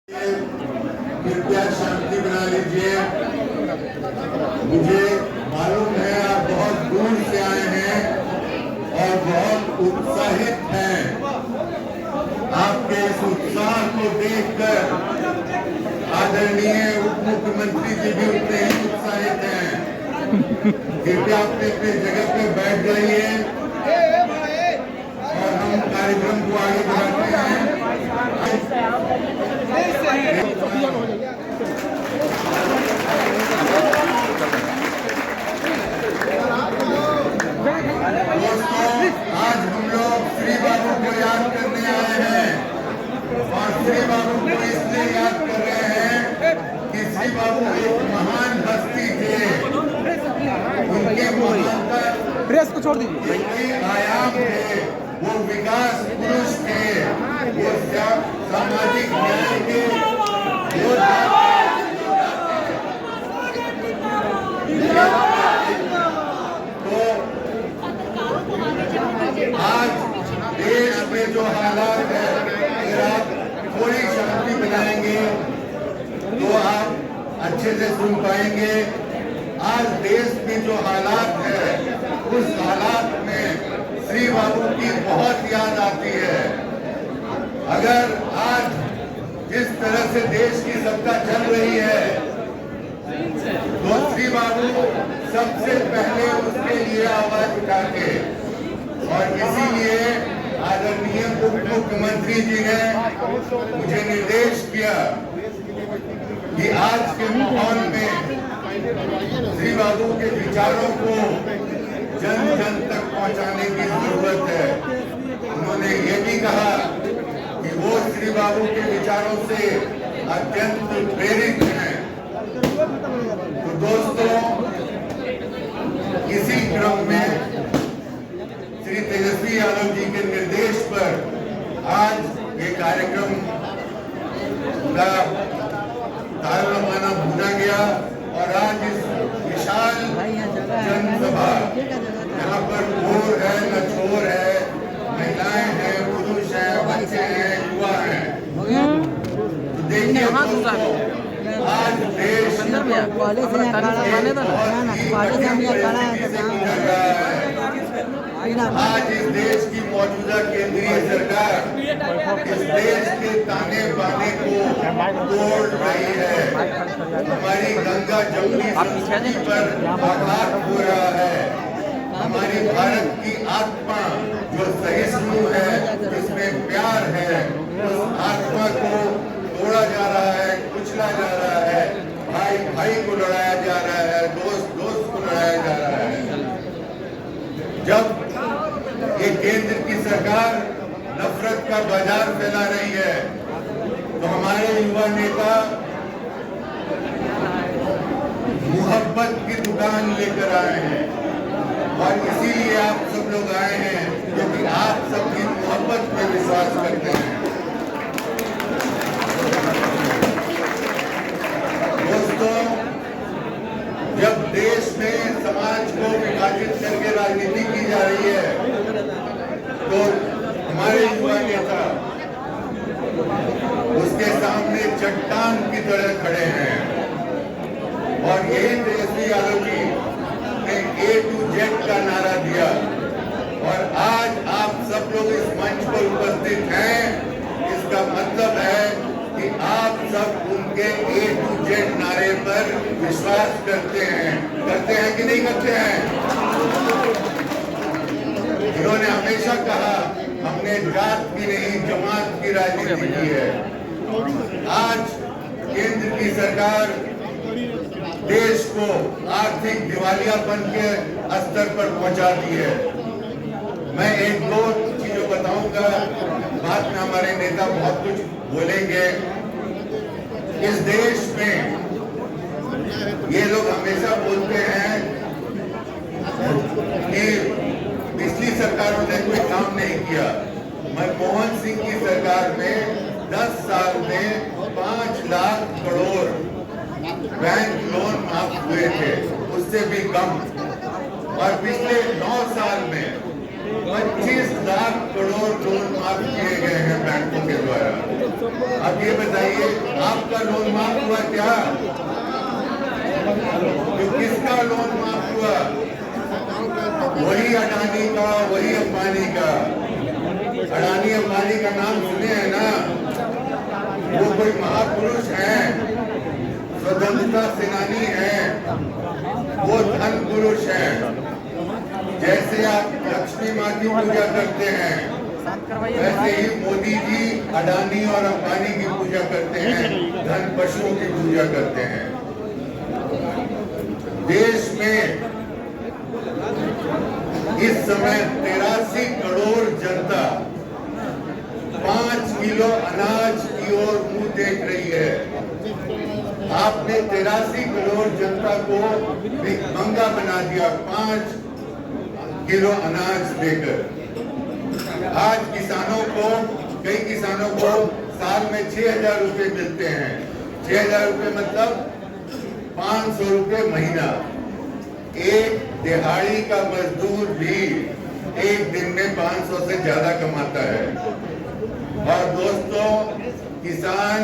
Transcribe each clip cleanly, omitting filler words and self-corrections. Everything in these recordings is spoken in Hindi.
कृपया शांति बना लीजिए। मुझे मालूम है आप बहुत दूर से आए हैं और बहुत उत्साहित हैं। आपके इस उत्साह को देखकर आदरणीय उप मुख्यमंत्री जी भी उतने ही उत्साहित हैं। कृपया अपने अपने जगह पे बैठ जाइए और हम कार्यक्रम को आगे बढ़ाते हैं। आज हम लोग श्री बाबू को याद करने आए हैं और श्री बाबू को इसलिए याद कर रहे हैं कि श्री बाबू एक महान हस्ती थे। उनके महानता प्रेस को छोड़ दीजिए। आयाम थे, वो विकास पुरुष थे, वो सामाजिक न्याय के तो आज देश में जो हालात है, अगर आप थोड़ी शांति बनाएंगे तो आप अच्छे से सुन पाएंगे। आज देश में जो हालात है, उस हालात में श्री बाबू की बहुत याद आती है। अगर आज जिस तरह से देश की सत्ता चल रही है, तो श्री बाबू सबसे पहले उसके लिए आवाज उठाते और इसीलिए आदरणीय उप मुख्यमंत्री जी ने मुझे निर्देश किया कि आज के माहौल में श्री बाबू के विचारों को जन जन तक पहुंचाने की जरूरत है। उन्होंने ये भी कहा कि वो श्री बाबू के विचारों से अत्यंत प्रेरित हैं। तो दोस्तों, इसी क्रम में श्री तेजस्वी यादव जी के निर्देश पर आज ये कार्यक्रम का तालमेल भूना गया और आज इस विशाल जनसभा, यहाँ पर गोर है, नछोर है, महिलाएं हैं, पुरुष हैं, बच्चे हैं, युवा हैं। तो देखिए आज देश आज इस देश की मौजूदा केंद्रीय सरकार इस देश के ताने बाने को तोड़ रही है। हमारी गंगा जमुनी संस्कृति पर आघात हो रहा है। हमारी भारत की आत्मा जो सहिष्णु है, जिसमें प्यार है, उस आत्मा को तोड़ा जा रहा है, कुचला जा रहा है, भाई भाई को लड़ाया जा रहा है, दोस्त दोस्त को लड़ाया जा रहा है। जब ये केंद्र की सरकार नफरत का बाजार फैला रही है, तो हमारे युवा नेता मोहब्बत की दुकान लेकर आए हैं और इसीलिए आप सब लोग आए हैं क्योंकि आप सबकी मोहब्बत पे विश्वास करते हैं। दोस्तों, जब देश में समाज को विभाजित करके राजनीति की जा रही है, तो हमारे युवा नेता उसके सामने चट्टान की तरह खड़े हैं और यही तेजस्वी यादव जी ने A to Z का नारा दिया और आज आप सब लोग इस मंच पर उपस्थित हैं। इसका मतलब है कि आप सब उनके A to Z नारे पर विश्वास करते हैं कि नहीं करते हैं? इन्होंने हमेशा कहा हमने जात की नहीं जमात की राजनीति की है। आज केंद्र की सरकार देश को आर्थिक दिवालियापन के स्तर पर पहुंचा दी है। मैं एक दो चीजों बताऊंगा, बाद में हमारे नेता बहुत कुछ बोलेंगे। इस देश में ये लोग हमेशा बोलते हैं कि पिछली सरकारों ने कोई काम नहीं किया। मनमोहन सिंह की सरकार में 10 साल में 5 लाख करोड़ बैंक लोन माफ हुए थे, उससे भी कम। और पिछले 9 साल में 25 लाख करोड़ लोन माफ किए गए हैं बैंकों के द्वारा। अब ये बताइए, आपका लोन माफ हुआ क्या? तो किसका लोन माफ हुआ? वही अडानी का, वही अंबानी का। अडानी अंबानी का नाम सुने हैं ना? वो कोई महापुरुष हैं, स्वतंत्रता सेनानी हैं, वो धन पुरुष हैं। जैसे आप लक्ष्मी माँ की पूजा करते हैं, वैसे ही मोदी जी अडानी और अंबानी की पूजा करते हैं, धन पशुओं की पूजा करते हैं। देश में इस समय 83 करोड़ जनता 5 किलो अनाज की ओर मुंह देख रही है। आपने 83 करोड़ जनता को भिखमंगा बना दिया 5 किलो अनाज देकर। आज किसानों को, कई किसानों को साल में 6,000 रुपए मिलते हैं। 6,000 रुपए मतलब 500 रुपए महीना। एक दिहाड़ी का मजदूर भी एक दिन में 500 से ज्यादा कमाता है। और दोस्तों, किसान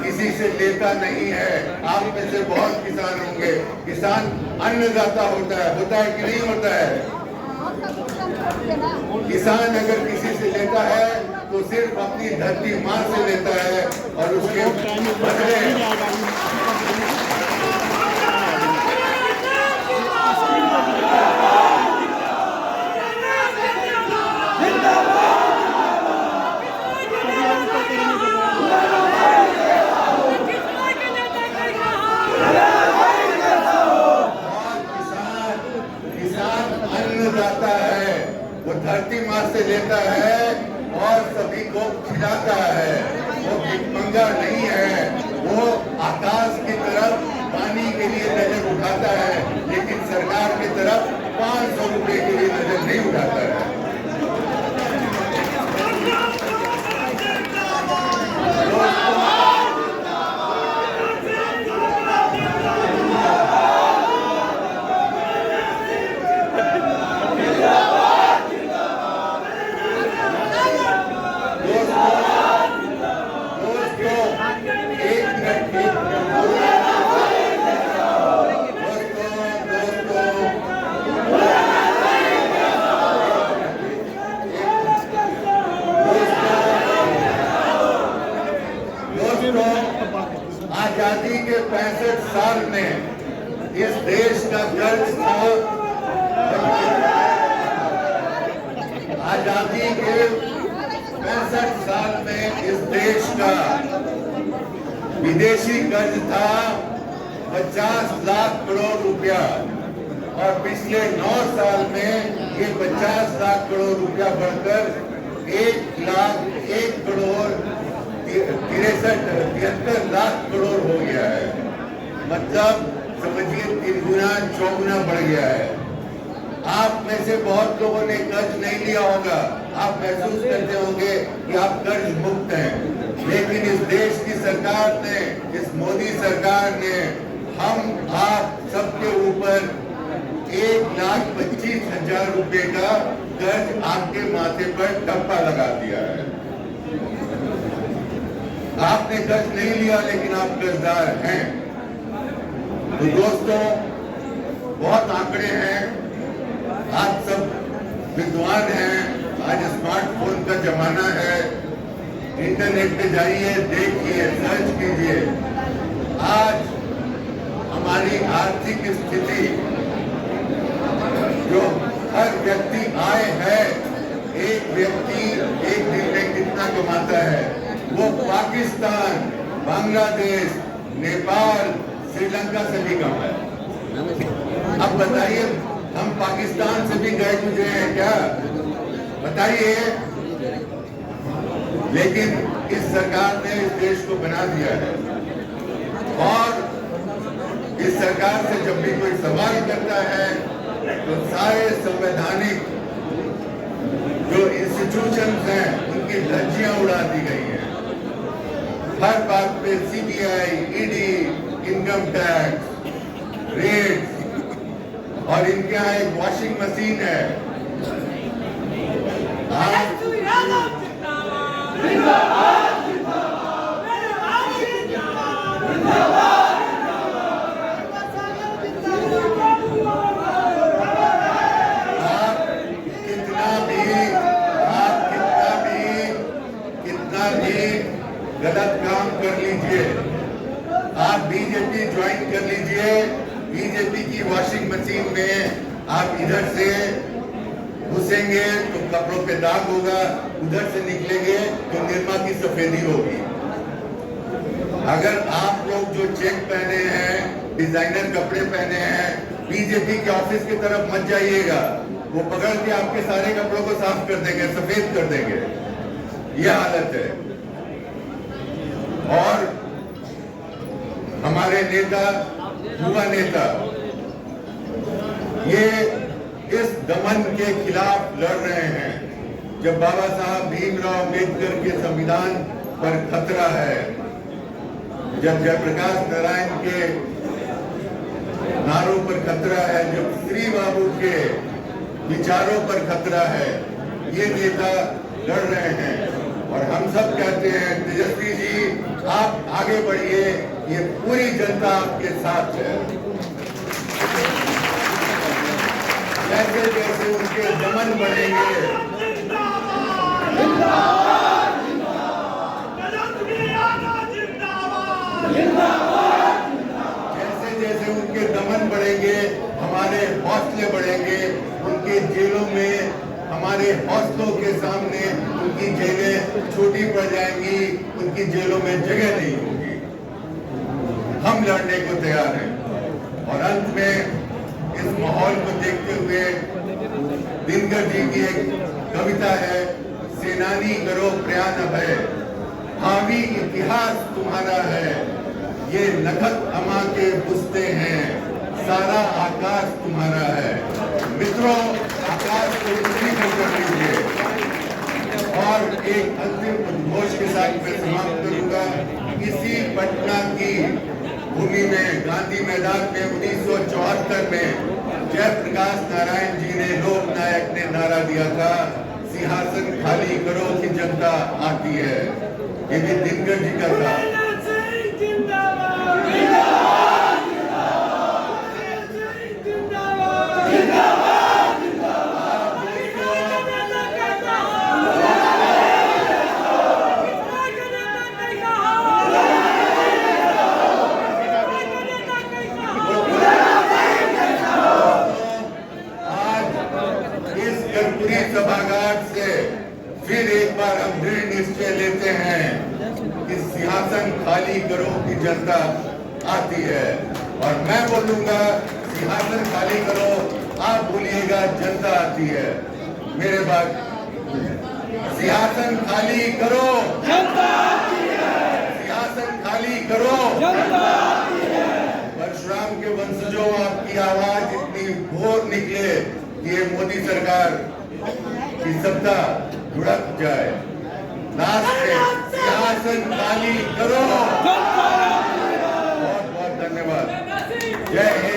किसी से लेता नहीं है। आप में से बहुत किसान होंगे। किसान अन्नदाता होता है कि नहीं होता है? किसान अगर किसी से लेता है तो सिर्फ अपनी धरती माँ से लेता है और उसके बदले अन्नदाता है, वो धरती माँ से लेता है और सभी को खिलाता है। वो भिखमंगा नहीं है। वो आकाश की तरफ पानी के लिए नजर उठाता है, लेकिन सरकार की तरफ 500 रुपए के लिए नजर नहीं उठाता है। आजादी के 65 साल में इस देश का कर्ज था। आजादी के 65 साल में इस देश का विदेशी कर्ज था 50 लाख करोड़ रुपया, और पिछले 9 साल में ये 50 लाख करोड़ रुपया बढ़कर 1,01 करोड़ 73 लाख करोड़ हो गया है। मतलब समझिए 3 गुना 4 गुना बढ़ गया है। आप में से बहुत लोगों ने कर्ज नहीं लिया होगा। आप महसूस करते होंगे कि आप कर्ज मुक्त हैं, लेकिन इस देश की सरकार ने, इस मोदी सरकार ने हम आप सबके ऊपर 1,25,000 रुपए का कर्ज आपके माथे पर टप्पा लगा दिया है। आपने कर्ज नहीं लिया, लेकिन आप कर्जदार हैं। तो दोस्तों, बहुत आंकड़े हैं। आप सब विद्वान हैं। आज स्मार्टफोन का जमाना है। इंटरनेट पे जाइए, देखिए, सर्च कीजिए। आज हमारी आर्थिक स्थिति, जो हर व्यक्ति आय है, एक व्यक्ति एक दिन में कितना कमाता है, वो पाकिस्तान, बांग्लादेश, नेपाल, श्रीलंका से भी कम है। अब बताइए, हम पाकिस्तान से भी गए गुजरे हैं क्या? बताइए। लेकिन इस सरकार ने इस देश को बना दिया है। और इस सरकार से जब भी कोई सवाल करता है तो सारे संवैधानिक जो इंस्टीट्यूशंस हैं, उनकी धज्जियां उड़ा दी गई हैं। हर बात पे CBI, ED, income tax, rates, और इनके यहाँ एक वॉशिंग मशीन है। कितना भी गलत काम कर लीजिए, आप बीजेपी ज्वाइन कर लीजिए। बीजेपी की वॉशिंग मशीन में आप इधर से घुसेंगे तो कपड़ों पे दाग होगा, उधर से निकलेंगे तो निर्मा की सफेदी होगी। अगर आप लोग जो चेक पहने हैं, डिजाइनर कपड़े पहने हैं, बीजेपी के ऑफिस की तरफ मत जाइएगा, वो पकड़ के आपके सारे कपड़ों को साफ कर देंगे, सफेद कर देंगे। यह हालत है। और हमारे नेता, युवा नेता, ये इस दमन के खिलाफ लड़ रहे हैं। जब बाबा साहब भीमराव अम्बेडकर के संविधान पर खतरा है, जब जयप्रकाश नारायण के नारों पर खतरा है, जब श्री बाबू के विचारों पर खतरा है, ये नेता लड़ रहे हैं। और हम सब कहते हैं, तेजस्वी जी आप आगे बढ़िए, ये पूरी जनता आपके साथ है। जैसे जैसे उनके दमन बढ़ेंगे, जैसे जैसे उनके दमन बढ़ेंगे, हमारे हौसले बढ़ेंगे। उनके जेलों में हमारे हौसलों के सामने उनकी जेलें छोटी पड़ जाएंगी, उनकी जेलों में जगह नहीं होगी। हम लड़ने को तैयार हैं। और अंत में इस माहौल को देखते हुए दिनकर जी की एक कविता है, सेनानी करो प्रयाण अभय, हावी इतिहास तुम्हारा है, ये नखत अमा के बुझते हैं, सारा आकाश तुम्हारा है। मित्रों, आकाश को ऊंची कर लीजिए। और एक अंतिम उद्घोष के साथ मैं समाप्त करूंगा। इसी पटना की भूमि में, गांधी मैदान में 1974 में जयप्रकाश नारायण जी ने, लोकनायक ने नारा दिया था, सिंहासन खाली करो कि जनता आती है। ये भी दिनकर जी का था। सभागार से फिर एक बार हम दृढ़ निश्चय लेते हैं कि सिंहासन खाली करो कि जनता आती है। और मैं बोलूंगा, सिंहासन खाली करो, आप बोलिएगा जनता आती है। मेरे बाद, सिंहासन खाली करो, जनता आती है। सिंहासन खाली करो, जनता आती है। परशुराम के वंशजों, आपकी आवाज इतनी भोर निकले कि ये मोदी सरकार की सत्ता लुढ़क जाए। लास्ट में सिंहासन खाली करो। बहुत बहुत धन्यवाद। जय हिंद।